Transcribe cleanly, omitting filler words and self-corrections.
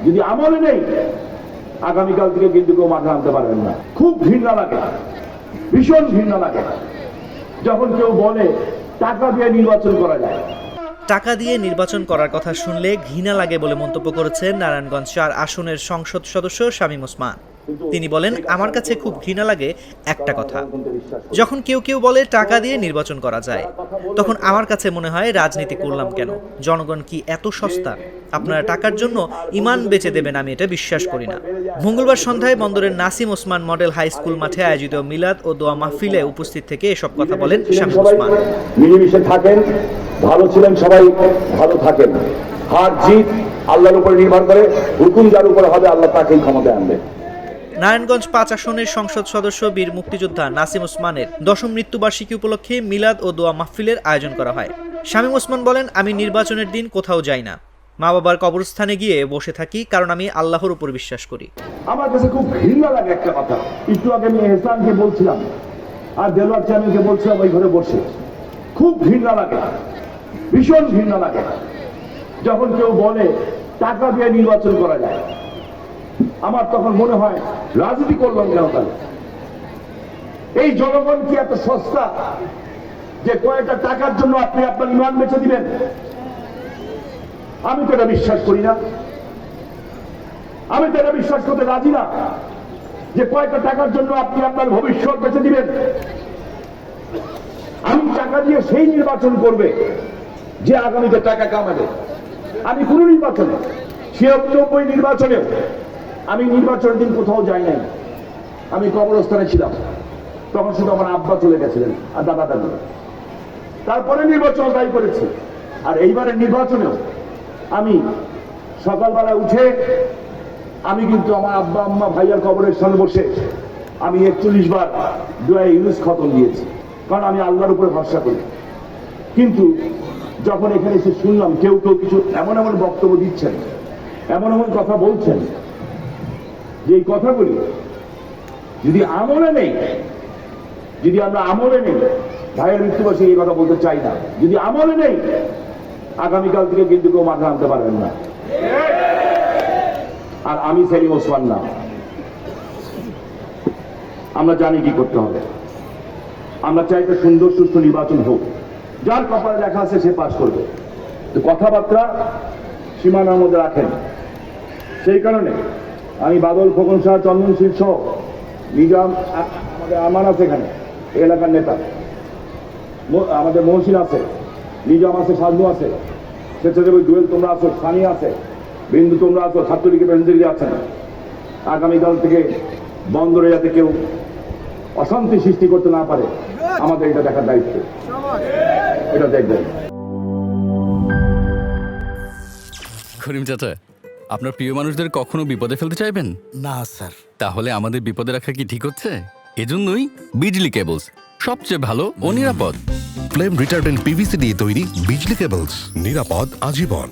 যদি আমলে নেই, আগামীকাল থেকে কিন্তু কেউ মাঠে আনতে পারবেন না। খুব ঘৃণা লাগে, ভীষণ ঘৃণা লাগে যখন কেউ বলে টাকা দিয়ে নির্বাচন করা যায়। টাকা দিয়ে নির্বাচন করার কথা শুনলে ঘৃণা লাগে বলে মন্তব্য করেছেন নারায়ণগঞ্জ ৪ আসনের সংসদ সদস্য শামীম ওসমান। তিনি বলেন, আমার কাছে খুব ঘৃণা লাগে একটা কথা, যখন কেউ কেউ বলে টাকা দিয়ে নির্বাচন করা যায়, তখন আমার কাছে মনে হয় রাজনীতি করলাম কেন? জনগণ কি এত সস্তা? আপনারা টাকার জন্য ইমান বেচে দেবেন, আমি এটা বিশ্বাস করি না। মঙ্গলবার সন্ধ্যায় বন্দরের Nasim Osman model high school মাঠে আয়োজিত মিলাদ ও দোয়া মাহফিলে উপস্থিত থেকে এসব কথা বলেন শামীম ওসমান। মিলেমিশে থাকেন, ভালো ছিলেন সবাই, ভালো থাকেন। হার জিত আল্লাহর উপরে নির্ভর করে, হুকুম যার উপরে হবে আল্লাহ তাকেই ক্ষমতায় আনবে। নারায়ণগঞ্জ ৫ আসনের সংসদ সদস্য বীর মুক্তিযোদ্ধা নাসিম ওসমানের ১০ম মৃত্যুবার্ষিকী উপলক্ষে মিলাদ ও দোয়া মাহফিলের আয়োজন করা হয়। শামীম ওসমান বলেন, আমি নির্বাচনের দিন কোথাও যাই না, মা বাবার কবরস্থানে গিয়ে বসে থাকি, কারণ আমি আল্লাহর উপর বিশ্বাস করি। আমার কাছে খুব ঘৃণা লাগে একটা কথা, একটু আগে আমি এহসানকে বলছিলাম আর দেলোয়ার চেয়ারম্যানকে বলছিলাম ওই ঘরে বসে, খুব ঘৃণা লাগে, ভীষণ ঘৃণা লাগে যখন কেউ বলে টাকা দিয়ে নির্বাচন করা যায়। আমার তখন মনে হয় রাজনীতি করলাম কেন তাহলে? এই জনগণ কি এত সস্তা যে কয়েকটা টাকার জন্য আপনি আপনার ইমান বেঁচে দিবেন? আমি তো এটা বিশ্বাস করি না, আমি তো এটা বিশ্বাস করতে রাজি না যে কয়েকটা টাকার জন্য আপনি আপনার ভবিষ্যৎ বেঁচে দিবেন। আমি টাকা দিয়ে সেই নির্বাচন করবে যে আগামীতে টাকা কামাবে। আমি কোন নির্বাচনে, ৯৬ নির্বাচনেও আমি নির্বাচনের দিন কোথাও যাই নাই, আমি কবরস্থানে ছিলাম। তখন শুধু আমার আব্বা চলে গেছিলেন আর দাদা দাদু, তারপরে নির্বাচন দায়ী করেছি। আর এইবারের নির্বাচনেও আমি সকালবেলা উঠে আমি কিন্তু আমার আব্বা আম্মা ভাইয়ার কবরের সামনে বসে আমি ৪১ বার দোয়া ইউনুস খতম দিয়েছি, কারণ আমি আল্লাহর উপরে ভরসা করি। কিন্তু যখন এখানে এসে শুনলাম কেউ কেউ কিছু এমন এমন বক্তব্য দিচ্ছেন, এমন এমন কথা বলছেন, যে এই কথাগুলি যদি আমলে নেই, যদি আমরা আমলে নেই, ভাইয়ের মৃত্যুবার্ষিকী এই কথা বলতে চাই না, যদি আমলে নেই, আগামীকাল থেকে কিন্তু কেউ মাঠে আনতে পারবেন না। আর আমি শামীম ওসমান না, আমরা জানি কি করতে হবে। আমরা চাই একটা সুন্দর সুষ্ঠু নির্বাচন হোক, যার কপালে লেখা আছে সে পাশ করবে। তো কথাবার্তা সীমানার মধ্যে রাখেন। সেই কারণে আমি বাদল, খোকন শাহ, চন্দন শীল সহ নিজাম, আমাদের আমান আছে এখানে এলাকার নেতা, আমাদের মহসিন আছে, নিজাম আছে, সাজু আছে, স্বেচ্ছাসেবী জুয়েল তোমরা আছো, সানি আছে, বিন্দু তোমরা আছো, ছাত্রলীগের প্রেসিডেন্ট আছেন। আগামীকাল থেকে বন্দরে যাতে কেউ অশান্তি সৃষ্টি করতে না পারে, আমাদের এটা দেখার দায়িত্ব, এটা দেখবেন। করিম চাচা, আপনার প্রিয় মানুষদের কখনো বিপদে ফেলতে চাইবেন না স্যার। তাহলে আমাদের বিপদে রাখা কি ঠিক হচ্ছে? এজন্যই বিজলি কেবলস সবচেয়ে ভালো ও নিরাপদ। ফ্লেম রিটার্ডেন্ট পিভিসি দিয়ে তৈরি বিজলি কেবলস, নিরাপদ আজীবন।